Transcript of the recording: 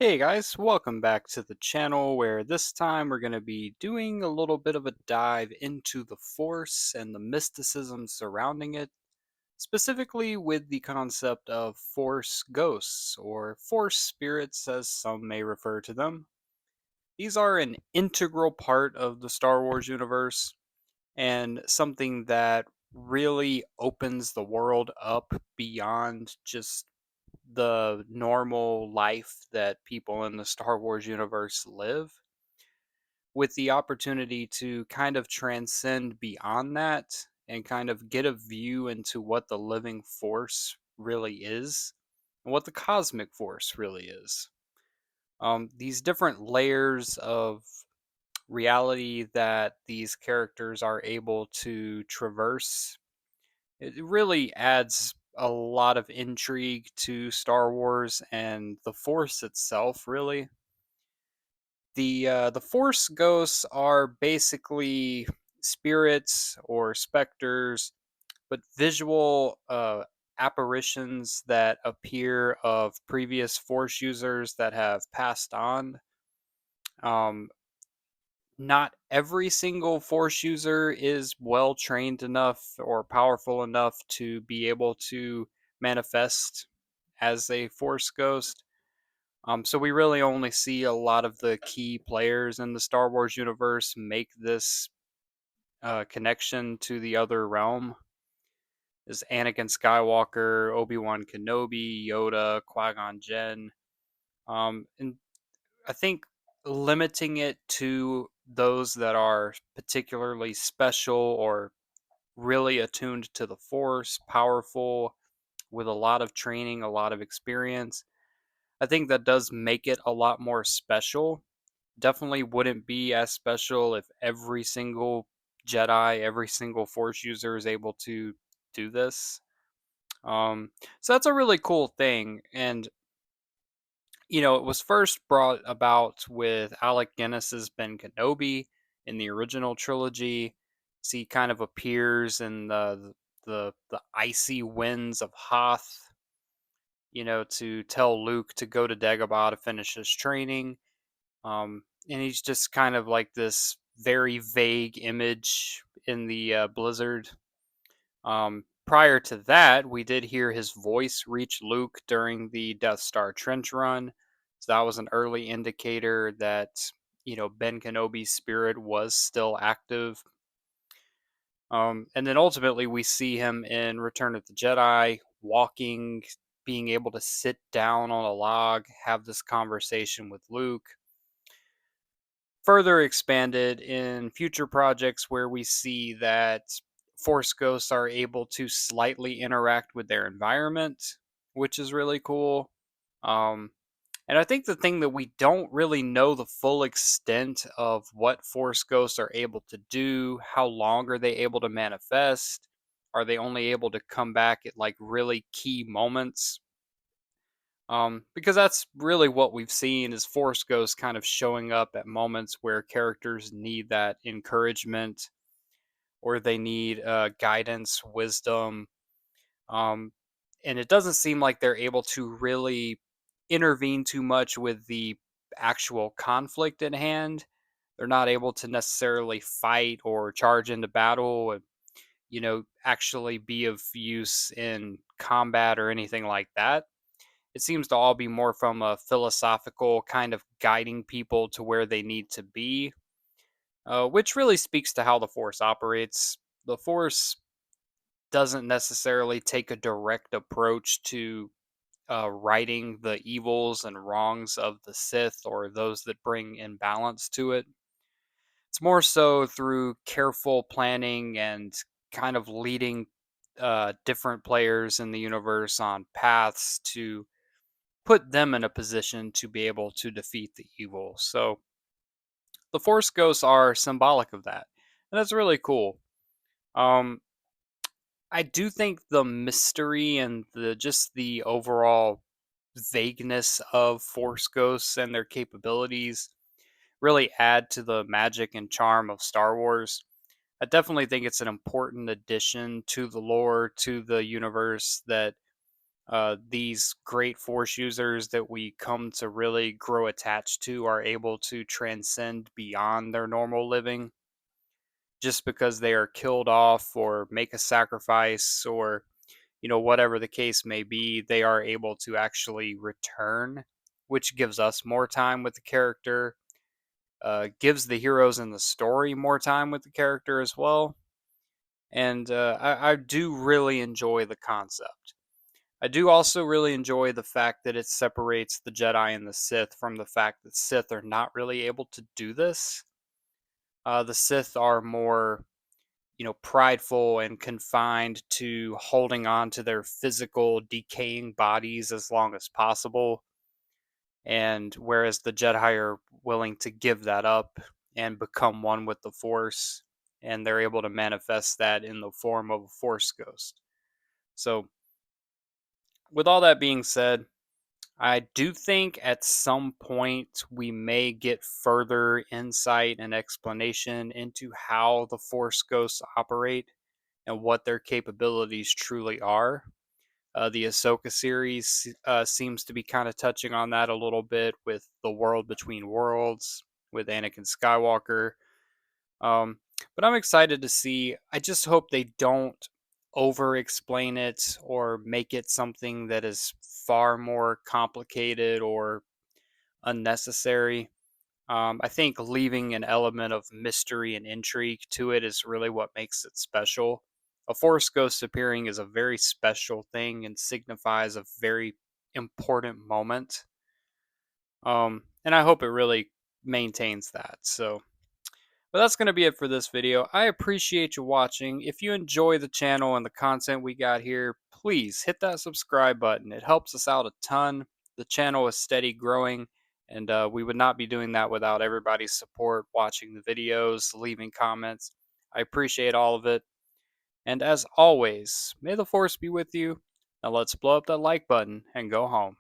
Hey guys, welcome back to the channel where this time we're going to be doing a little bit of a dive into the Force and the mysticism surrounding it, specifically with the concept of Force ghosts or Force spirits as some may refer to them. These are an integral part of the Star Wars universe and something that really opens the world up beyond just the normal life that people in the Star Wars universe live, with the opportunity to kind of transcend beyond that and kind of get a view into what the living force really is and what the cosmic force really is. These different layers of reality that these characters are able to traverse, it really adds a lot of intrigue to Star Wars and the Force itself. Really, the Force ghosts are basically spirits or specters, but visual apparitions that appear of previous Force users that have passed on. Um, Not every single Force user is well trained enough or powerful enough to be able to manifest as a Force ghost. So we really only see a lot of the key players in the Star Wars universe make this connection to the other realm. Is Anakin Skywalker, Obi-Wan Kenobi, Yoda, Qui-Gon Jinn. And I think limiting it to those that are particularly special or really attuned to the Force, powerful, with a lot of training, a lot of experience, I think that does make it a lot more special. Definitely wouldn't be as special if every single Jedi, every single Force user is able to do this. Um, so that's a really cool thing. And it was first brought about with Alec Guinness's Ben Kenobi in the original trilogy. So he kind of appears in the icy winds of Hoth, to tell Luke to go to Dagobah to finish his training. And he's just kind of like this very vague image in the blizzard. Prior to that, we did hear his voice reach Luke during the Death Star trench run. So that was an early indicator that, Ben Kenobi's spirit was still active. And then ultimately, we see him in Return of the Jedi walking, being able to sit down on a log, have this conversation with Luke. Further expanded in future projects where we see that Force ghosts are able to slightly interact with their environment, which is really cool. Um, and I think the thing that we don't really know the full extent of what Force ghosts are able to do, how long are they able to manifest? Are they only able to come back at like really key moments? Because that's really what we've seen is Force Ghosts kind of showing up at moments where characters need that encouragement or they need guidance, wisdom. Um, and it doesn't seem like they're able to really intervene too much with the actual conflict at hand. They're not able to necessarily fight or charge into battle and, actually be of use in combat or anything like that. It seems to all be more from a philosophical kind of guiding people to where they need to be, which really speaks to how the Force operates. The Force doesn't necessarily take a direct approach to righting the evils and wrongs of the Sith or those that bring imbalance to it. It's more so through careful planning and kind of leading different players in the universe on paths to put them in a position to be able to defeat the evil. So the Force Ghosts are symbolic of that. And that's really cool. Um, I do think the mystery and the overall vagueness of Force Ghosts and their capabilities really add to the magic and charm of Star Wars. I definitely think it's an important addition to the lore, to the universe that these great force users that we come to really grow attached to are able to transcend beyond their normal living just because they are killed off or make a sacrifice or whatever the case may be, they are able to actually return, which gives us more time with the character, gives the heroes in the story more time with the character as well. And I do really enjoy the concept. I do also really enjoy the fact that it separates the Jedi and the Sith from the fact that Sith are not really able to do this. The Sith are more, prideful and confined to holding on to their physical decaying bodies as long as possible. And whereas the Jedi are willing to give that up and become one with the Force, and they're able to manifest that in the form of a Force ghost. So, with all that being said, I do think at some point we may get further insight and explanation into how the Force ghosts operate and what their capabilities truly are. The Ahsoka series seems to be kind of touching on that a little bit with the world between worlds with Anakin Skywalker. But I'm excited to see. I just hope they don't over explain it or make it something that is far more complicated or unnecessary. I think leaving an element of mystery and intrigue to it is really what makes it special. A Force ghost appearing is a very special thing and signifies a very important moment. And I hope it really maintains that. So, but that's going to be it for this video. I appreciate you watching. If you enjoy the channel and the content we got here, please hit that subscribe button. It helps us out a ton. The channel is steady growing, and we would not be doing that without everybody's support, watching the videos, leaving comments. I appreciate all of it. And as always, may the Force be with you. Now let's blow up that like button and go home.